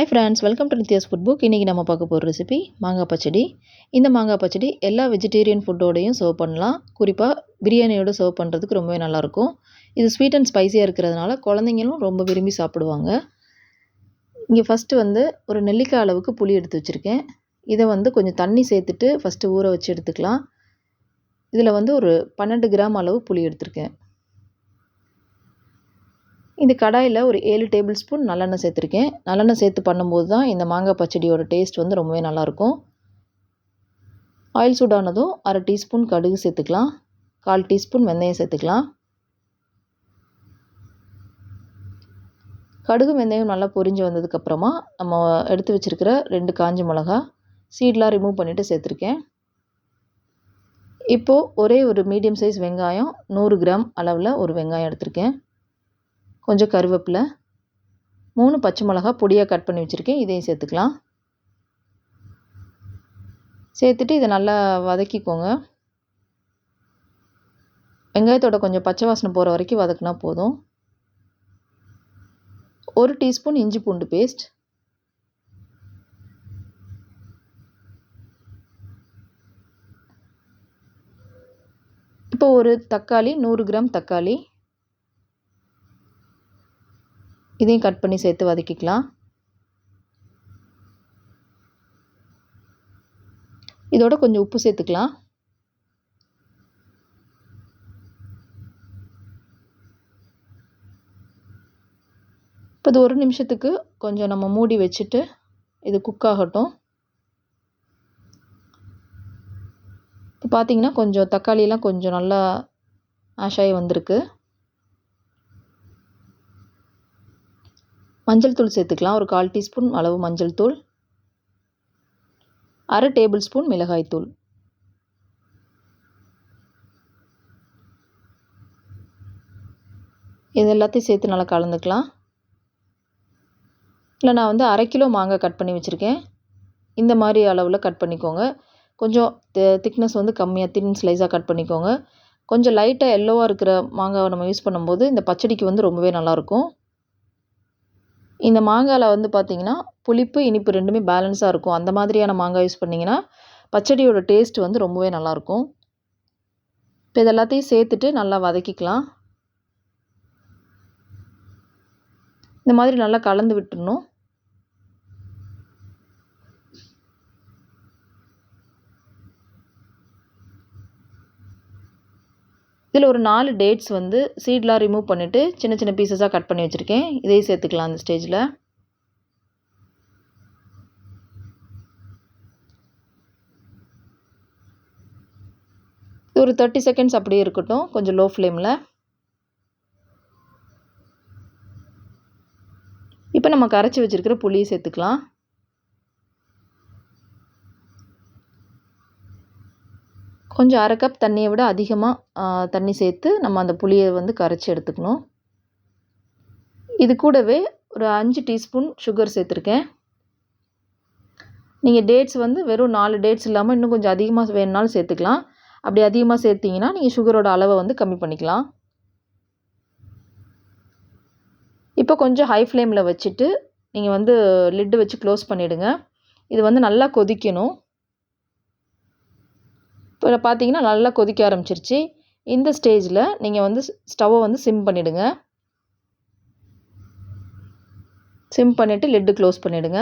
Hi friends, welcome to Nithya's food book. இன்றைக்கி நம்ம பார்க்க போகிற ரெசிபி மாங்காய் பச்சடி. இந்த மாங்காய் பச்சடி எல்லா வெஜிடேரியன் ஃபுட்டோடையும் சர்வ் பண்ணலாம். குறிப்பாக பிரியாணியோடு சர்வ் பண்ணுறதுக்கு ரொம்பவே நல்லாயிருக்கும். இது ஸ்வீட் அண்ட் ஸ்பைஸியாக இருக்கிறதுனால குழந்தைங்களும் ரொம்ப விரும்பி சாப்பிடுவாங்க. இங்கே ஃபஸ்ட்டு ஒரு நெல்லிக்காய் அளவுக்கு புளி எடுத்து வச்சுருக்கேன். இதை கொஞ்சம் தண்ணி சேர்த்துட்டு ஃபஸ்ட்டு ஊற வச்சு எடுத்துக்கலாம். இதில் ஒரு 12 கிராம் அளவு புளி எடுத்திருக்கேன். இந்த கடாயில் ஒரு 7 டேபிள் ஸ்பூன் நல்லெண்ணெய் சேர்த்துருக்கேன். நல்லெண்ணெய் சேர்த்து பண்ணும்போது தான் இந்த மாங்காய் பச்சடியோட டேஸ்ட் ரொம்பவே நல்லாயிருக்கும். ஆயில் சூடானதும் 1/2 டீஸ்பூன் கடுகு சேர்த்துக்கலாம். 1/4 டீஸ்பூன் வெந்தயம் சேர்த்துக்கலாம். கடுகு வெந்தயம் நல்லா பொரிஞ்சு வந்ததுக்கப்புறமா நம்ம எடுத்து வச்சுருக்கிற 2 காஞ்ச மிளகா சீடெலாம் ரிமூவ் பண்ணிவிட்டு சேர்த்துருக்கேன். இப்போது ஒரே ஒரு மீடியம் சைஸ் வெங்காயம் 100 கிராம் அளவில் ஒரு வெங்காயம் எடுத்திருக்கேன். கொஞ்சம் கருவேப்பிலை, 3 பச்சை மிளகா பொடியாக கட் பண்ணி வச்சுருக்கேன். இதையும் சேர்த்துக்கலாம். சேர்த்துட்டு இதை நல்லா வதக்கிக்கோங்க. வெங்காயத்தோட கொஞ்சம் பச்சை வாசனை போகிற வரைக்கும் வதக்குனா போதும். 1 டீஸ்பூன் இஞ்சி பூண்டு பேஸ்ட், இப்போ ஒரு தக்காளி 100 கிராம் தக்காளி, இதையும் கட் பண்ணி சேர்த்து வதக்கிக்கலாம். இதோட கொஞ்சம் உப்பு சேர்த்துக்கலாம். இப்போ இது 1 நிமிஷத்துக்கு கொஞ்சம் நம்ம மூடி வச்சுட்டு இது குக் ஆகட்டும். இப்போ பார்த்தீங்கன்னா கொஞ்சம் தக்காளியெல்லாம் கொஞ்சம் நல்லா மேஷ் ஆகி வந்திருக்கு. மஞ்சள் தூள் சேர்த்துக்கலாம். ஒரு 1/4 டீஸ்பூன் அளவு மஞ்சள் தூள், 1/2 டேபிள் ஸ்பூன் மிளகாய் தூள். இது எல்லாத்தையும் சேர்த்து நல்லா கலந்துக்கலாம். இல்லை நான் 1/2 கிலோ மாங்காய் கட் பண்ணி வச்சுருக்கேன். இந்த மாதிரி அளவில் கட் பண்ணிக்கோங்க. கொஞ்சம் திக்னஸ் கம்மியாக தின் ஸ்லைஸாக கட் பண்ணிக்கோங்க. கொஞ்சம் லைட்டாக எல்லோவாக இருக்கிற மாங்காவை நம்ம யூஸ் பண்ணும்போது இந்த பச்சடிக்கு ரொம்பவே நல்லாயிருக்கும். இந்த மாங்காயில் பார்த்தீங்கன்னா புளிப்பு இனிப்பு ரெண்டுமே பேலன்ஸாக இருக்கும். அந்த மாதிரியான மாங்காய் யூஸ் பண்ணிங்கன்னா பச்சடியோட டேஸ்ட் ரொம்பவே நல்லாயிருக்கும். இப்போ இது எல்லாத்தையும் சேர்த்துட்டு நல்லா வதக்கிக்கலாம். இந்த மாதிரி நல்லா கலந்து விட்டுடணும். இதில் ஒரு 4 டேட்ஸ் சீடெலாம் ரிமூவ் பண்ணிவிட்டு சின்ன சின்ன பீசஸாக கட் பண்ணி வச்சுருக்கேன். இதையும் சேர்த்துக்கலாம். அந்த ஸ்டேஜில் ஒரு 30 செகண்ட்ஸ் அப்படியே இருக்கட்டும், கொஞ்சம் லோ ஃப்ளேமில். இப்போ நம்ம கரைச்சி வச்சுருக்கிற புளியை சேர்த்துக்கலாம். கொஞ்சம் 1/2 கப் தண்ணியை விட அதிகமாக தண்ணி சேர்த்து நம்ம அந்த புளியை கரைச்சி எடுத்துக்கணும். இது கூடவே ஒரு 5 டீஸ்பூன் சுகர் சேர்த்துருக்கேன். நீங்கள் டேட்ஸ் வெறும் 4 டேட்ஸ் இல்லாமல் இன்னும் கொஞ்சம் அதிகமாக வேணுனாலும் சேர்த்துக்கலாம். அப்படி அதிகமாக சேர்த்திங்கன்னா நீங்கள் சுகரோட அளவை கம்மி பண்ணிக்கலாம். இப்போ கொஞ்சம் ஹை ஃப்ளேமில் வச்சுட்டு நீங்கள் லிட்டு வச்சு க்ளோஸ் பண்ணிவிடுங்க. இது நல்லா கொதிக்கணும். இப்போ பார்த்தீங்கன்னா நல்லா கொதிக்க ஆரம்பிச்சிருச்சு. இந்த ஸ்டேஜில் நீங்கள் ஸ்டவ்வை சிம் பண்ணிவிடுங்க. சிம் பண்ணிவிட்டு லிட்டு க்ளோஸ் பண்ணிவிடுங்க.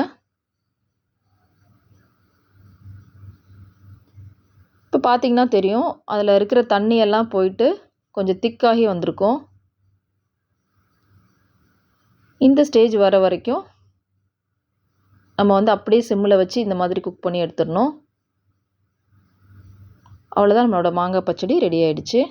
இப்போ பார்த்தீங்கன்னா தெரியும், அதில் இருக்கிற தண்ணியெல்லாம் போயிட்டு கொஞ்சம் திக்காகி வந்திருக்கும். இந்த ஸ்டேஜ் வர வரைக்கும் நம்ம அப்படியே சிம்மில் வச்சு இந்த மாதிரி குக் பண்ணி எடுத்துடணும். அவ்வளோதான், நம்மளோட மாங்காய் பச்சடி ரெடி ஆகிடுச்சு.